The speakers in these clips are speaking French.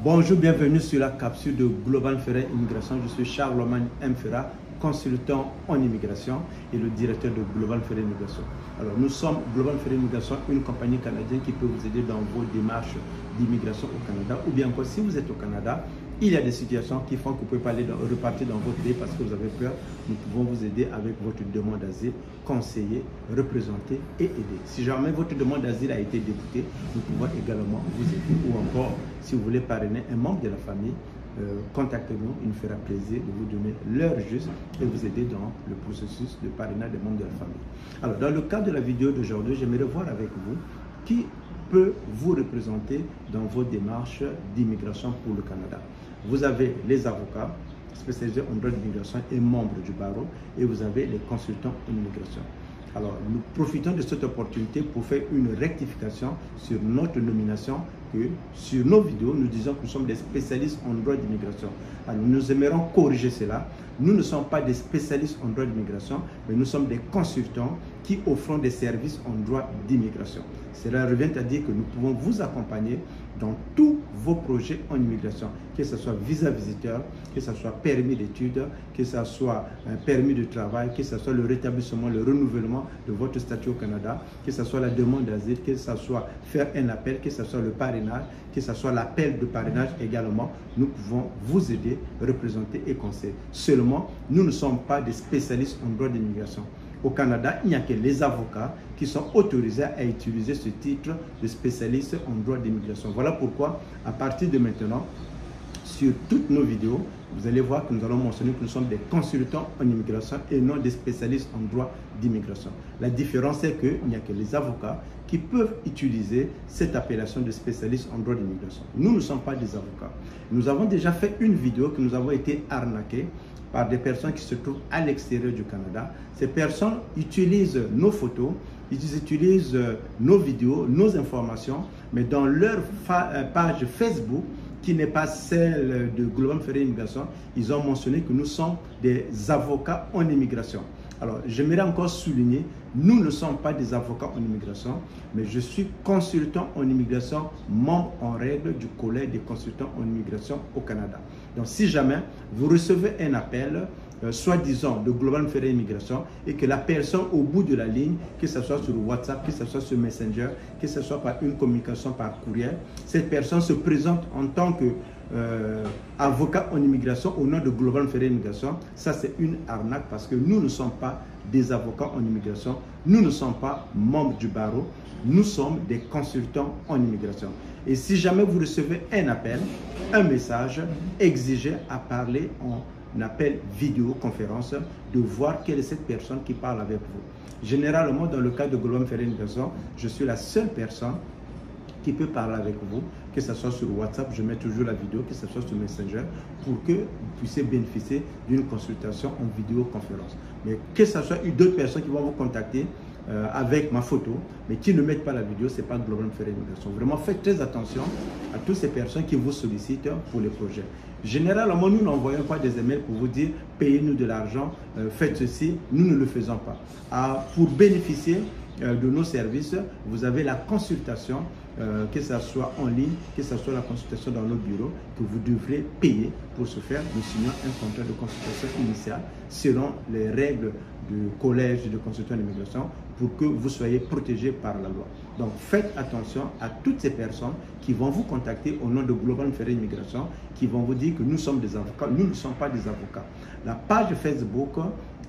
Bonjour, bienvenue sur la capsule de Global Ferret Immigration. Je suis Charlemagne M. Ferrat, consultant en immigration et le directeur de Global Ferret Immigration. Alors, nous sommes Global Ferret Immigration, une compagnie canadienne qui peut vous aider dans vos démarches d'immigration au Canada. Ou bien encore, si vous êtes au Canada, il y a des situations qui font que vous ne pouvez pas repartir dans votre pays parce que vous avez peur. Nous pouvons vous aider avec votre demande d'asile, conseiller, représenter et aider. Si jamais votre demande d'asile a été débutée, nous pouvons également vous aider. Ou encore, si vous voulez parrainer un membre de la famille, contactez-nous, il nous fera plaisir de vous donner l'heure juste et vous aider dans le processus de parrainage des membres de la famille. Alors, dans le cadre de la vidéo d'aujourd'hui, j'aimerais voir avec vous qui peut vous représenter dans vos démarches d'immigration pour le Canada. Vous avez les avocats spécialisés en droit d'immigration et membres du barreau, et vous avez les consultants en immigration. Alors, nous profitons de cette opportunité pour faire une rectification sur notre nomination, que sur nos vidéos, nous disons que nous sommes des spécialistes en droit d'immigration. Alors, nous aimerons corriger cela. Nous ne sommes pas des spécialistes en droit d'immigration, mais nous sommes des consultants qui offrent des services en droit d'immigration. Cela revient à dire que nous pouvons vous accompagner dans tous vos projets en immigration, que ce soit visa visiteur, que ce soit permis d'études, que ce soit un permis de travail, que ce soit le rétablissement, le renouvellement de votre statut au Canada, que ce soit la demande d'asile, que ce soit faire un appel, que ce soit le parrainage, que ce soit l'appel de parrainage également. Nous pouvons vous aider, représenter et conseiller. Seulement, nous ne sommes pas des spécialistes en droit d'immigration. Au Canada, il n'y a que les avocats qui sont autorisés à utiliser ce titre de spécialiste en droit d'immigration. Voilà pourquoi, à partir de maintenant, sur toutes nos vidéos, vous allez voir que nous allons mentionner que nous sommes des consultants en immigration et non des spécialistes en droit d'immigration. La différence est qu'il n'y a que les avocats qui peuvent utiliser cette appellation de spécialiste en droit d'immigration. Nous ne sommes pas des avocats. Nous avons déjà fait une vidéo que nous avons été arnaqués par des personnes qui se trouvent à l'extérieur du Canada. Ces personnes utilisent nos photos, ils utilisent nos vidéos, nos informations, mais dans leur page Facebook, qui n'est pas celle de Global Ferret Immigration, ils ont mentionné que nous sommes des avocats en immigration. Alors, j'aimerais encore souligner, nous ne sommes pas des avocats en immigration, mais je suis consultant en immigration, membre en règle du collège des consultants en immigration au Canada. Donc, si jamais vous recevez un appel, soi-disant de Global Ferret Immigration, et que la personne au bout de la ligne, que ce soit sur WhatsApp, que ce soit sur Messenger, que ce soit par une communication par courriel, cette personne se présente en tant que avocat en immigration au nom de Global Ferret Immigration. Ça, c'est une arnaque parce que nous ne sommes pas des avocats en immigration, nous ne sommes pas membres du barreau, nous sommes des consultants en immigration. Et si jamais vous recevez un appel, un message, exigez à parler en appel vidéoconférence, de voir quelle est cette personne qui parle avec vous. Généralement, dans le cas de Global Ferret Immigration, je suis la seule personne qui peut parler avec vous, que ce soit sur WhatsApp, je mets toujours la vidéo, que ce soit sur Messenger, pour que vous puissiez bénéficier d'une consultation en vidéoconférence. Mais que ce soit d'autres personnes qui vont vous contacter avec ma photo, mais qui ne mettent pas la vidéo, ce n'est pas Global Ferret Immigration. Vraiment, faites très attention à toutes ces personnes qui vous sollicitent pour les projets. Généralement, nous n'envoyons pas des emails pour vous dire « payez-nous de l'argent, faites ceci ». Nous ne le faisons pas. Pour bénéficier de nos services, vous avez la consultation, que ce soit en ligne, que ce soit la consultation dans nos bureaux, que vous devrez payer pour se faire. Nous signons un contrat de consultation initiale selon les règles du collège de consultants d'immigration pour que vous soyez protégés par la loi. Donc faites attention à toutes ces personnes qui vont vous contacter au nom de Global Ferret Immigration, qui vont vous dire que nous sommes des avocats. Nous ne sommes pas des avocats. La page Facebook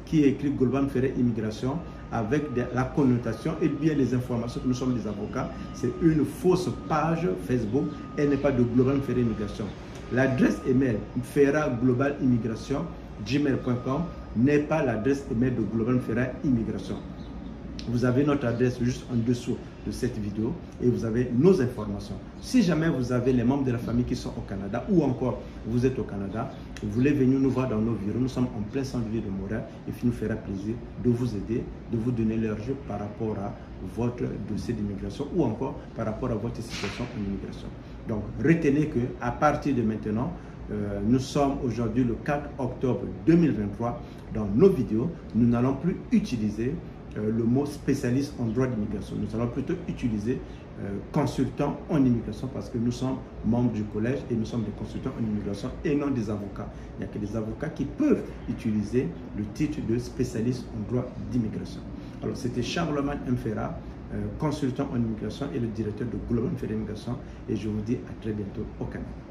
qui est écrite Global Ferret Immigration avec la connotation et bien les informations que nous sommes des avocats, c'est une fausse page Facebook, elle n'est pas de Global Ferret Immigration. L'adresse email ferrat-global-immigration@gmail.com n'est pas l'adresse email de Global Ferret Immigration. Vous avez notre adresse juste en dessous de cette vidéo et vous avez nos informations. Si jamais vous avez les membres de la famille qui sont au Canada ou encore vous êtes au Canada, vous voulez venir nous voir dans nos bureaux, nous sommes en plein centre-ville de Montréal et il nous fera plaisir de vous aider, de vous donner leur jeu par rapport à votre dossier d'immigration ou encore par rapport à votre situation en immigration. Donc retenez qu'à partir de maintenant, nous sommes aujourd'hui le 4 octobre 2023. Dans nos vidéos, nous n'allons plus utiliser le mot spécialiste en droit d'immigration. Nous allons plutôt utiliser consultants en immigration parce que nous sommes membres du collège et nous sommes des consultants en immigration et non des avocats. Il n'y a que des avocats qui peuvent utiliser le titre de spécialiste en droit d'immigration. Alors, c'était Charlemagne Mfera, consultant en immigration et le directeur de Global Ferré Immigration, et je vous dis à très bientôt au Canada.